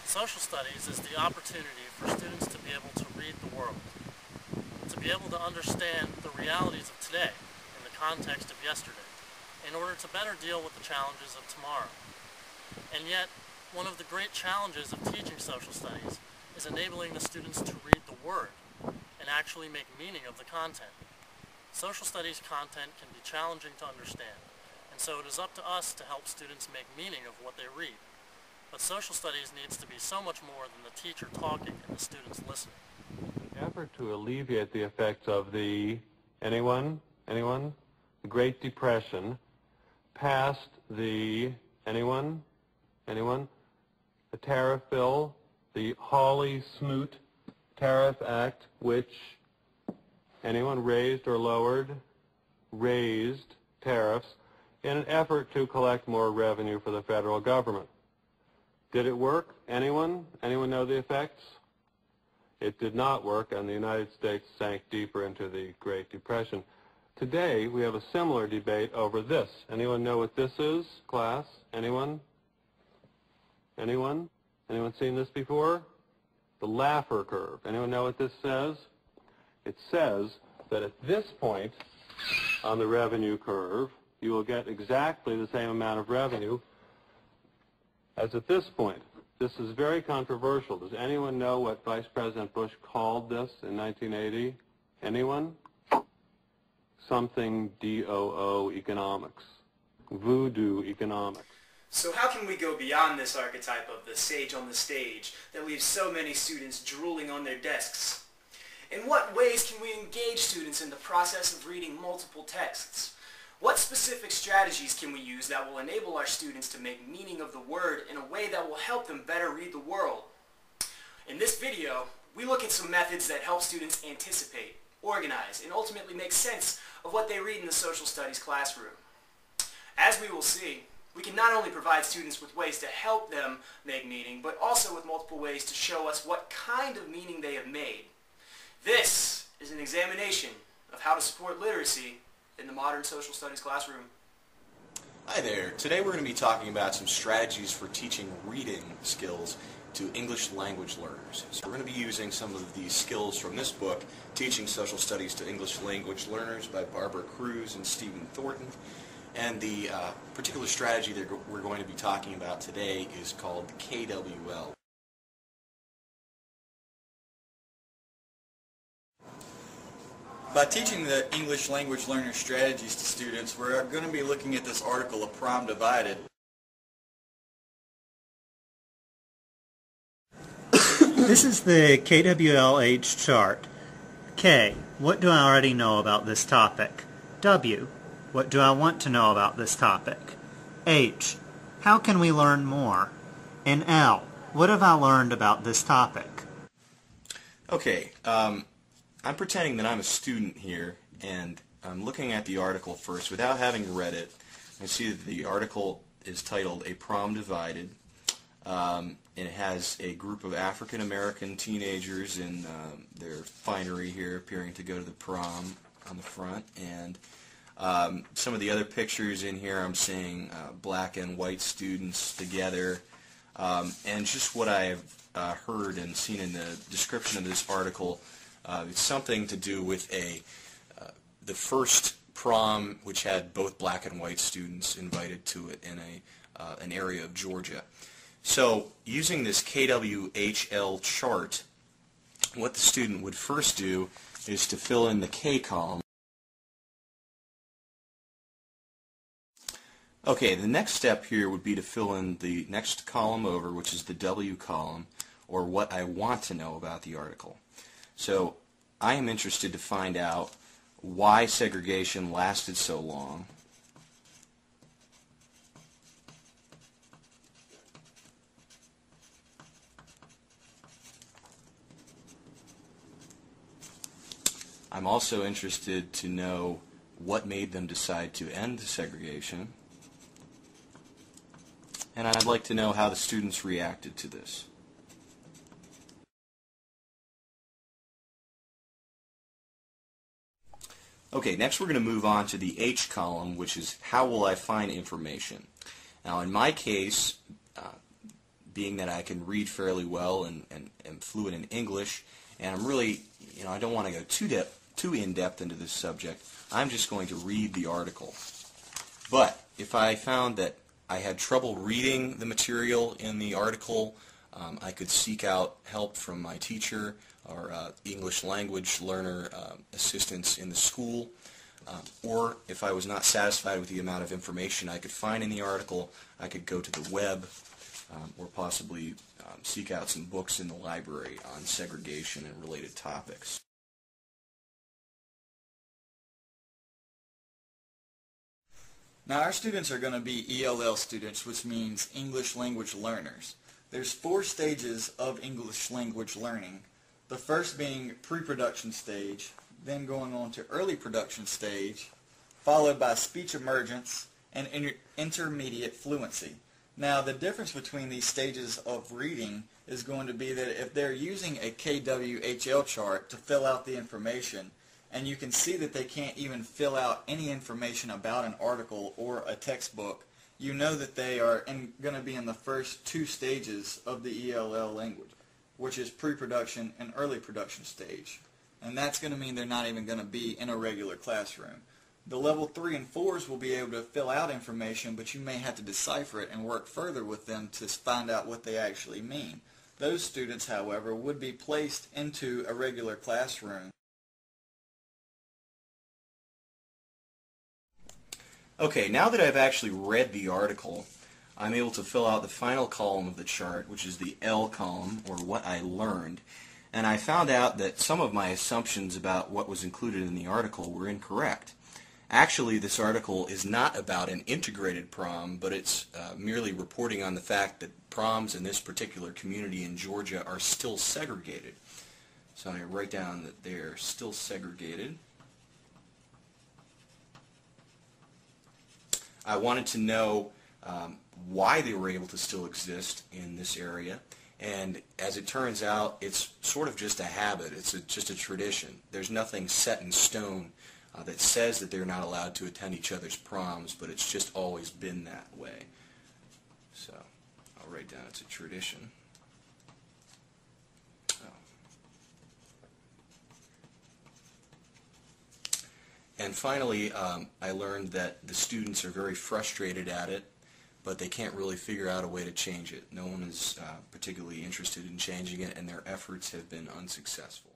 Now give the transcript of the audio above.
Social studies is the opportunity for students to be able to read the world, to be able to understand the realities of today in the context of yesterday, in order to better deal with the challenges of tomorrow. And yet, one of the great challenges of teaching social studies is enabling the students to read the word and actually make meaning of the content. Social studies content can be challenging to understand, and so it is up to us to help students make meaning of what they read. But social studies needs to be so much more than the teacher talking and the students listening. In an effort to alleviate the effects of the, anyone? The Great Depression, passed the, anyone? The tariff bill, the Hawley-Smoot Tariff Act, which, anyone raised or lowered? Raised tariffs in an effort to collect more revenue for the federal government. Did it work? Anyone? Anyone know the effects? It did not work, and the United States sank deeper into the Great Depression. Today, we have a similar debate over this. Anyone know what this is, class? Anyone? Anyone? Anyone seen this before? The Laffer curve. Anyone know what this says? It says that at this point on the revenue curve, you will get exactly the same amount of revenue as at this point. This is very controversial. Does anyone know what Vice President Bush called this in 1980? Anyone? Something DOO economics. Voodoo economics. So how can we go beyond this archetype of the sage on the stage that leaves so many students drooling on their desks? In what ways can we engage students in the process of reading multiple texts? What specific strategies can we use that will enable our students to make meaning of the word in a way that will help them better read the world? In this video, we look at some methods that help students anticipate, organize, and ultimately make sense of what they read in the social studies classroom. As we will see, we can not only provide students with ways to help them make meaning, but also with multiple ways to show us what kind of meaning they have made. This is an examination of how to support literacy in the modern social studies classroom. Hi there. Today we're going to be talking about some strategies for teaching reading skills to English language learners. So we're going to be using some of these skills from this book, Teaching Social Studies to English Language Learners by Barbara Cruz and Stephen Thornton. And the particular strategy that we're going to be talking about today is called KWL. By teaching the English language learner strategies to students, we're going to be looking at this article, A Prom Divided. This is the KWLH chart. K, what do I already know about this topic? W, what do I want to know about this topic? H, how can we learn more? And L, what have I learned about this topic? Okay, I'm pretending that I'm a student here, and I'm looking at the article first without having read it. I see that the article is titled A Prom Divided, and it has a group of African American teenagers in their finery here appearing to go to the prom on the front, and some of the other pictures in here I'm seeing black and white students together, and just what I've heard and seen in the description of this article. It's something to do with the first prom, which had both black and white students invited to it in an area of Georgia. So using this KWHL chart, what the student would first do is to fill in the K column. Okay, the next step here would be to fill in the next column over, which is the W column, or what I want to know about the article. So I am interested to find out why segregation lasted so long, I'm also interested to know what made them decide to end segregation, and I'd like to know how the students reacted to this. Okay, next we're going to move on to the H column, which is how will I find information. Now in my case, being that I can read fairly well and am fluent in English, and I'm really, I don't want to go too in-depth into this subject. I'm just going to read the article. But if I found that I had trouble reading the material in the article, I could seek out help from my teacher or English language learner assistants in the school. Or if I was not satisfied with the amount of information I could find in the article, I could go to the web or possibly seek out some books in the library on segregation and related topics. Now our students are going to be ELL students, which means English language learners. There's 4 stages of English language learning. The first being pre-production stage, then going on to early production stage, followed by speech emergence and intermediate fluency. Now the difference between these stages of reading is going to be that if they're using a KWHL chart to fill out the information, and you can see that they can't even fill out any information about an article or a textbook, you know that they are going to be in the first 2 stages of the ELL language, which is pre-production and early production stage. And that's going to mean they're not even going to be in a regular classroom. The level 3 and 4s will be able to fill out information, but you may have to decipher it and work further with them to find out what they actually mean. Those students, however, would be placed into a regular classroom. Okay, now that I've actually read the article, I'm able to fill out the final column of the chart, which is the L column, or what I learned, and I found out that some of my assumptions about what was included in the article were incorrect. Actually, this article is not about an integrated prom, but it's merely reporting on the fact that proms in this particular community in Georgia are still segregated. So I write down that they're still segregated. I wanted to know why they were able to still exist in this area, and as it turns out, it's sort of just a habit. It's just a tradition. There's nothing set in stone that says that they're not allowed to attend each other's proms, but it's just always been that way. So I'll write down it's a tradition. And finally, I learned that the students are very frustrated at it, but they can't really figure out a way to change it. No one is particularly interested in changing it, and their efforts have been unsuccessful.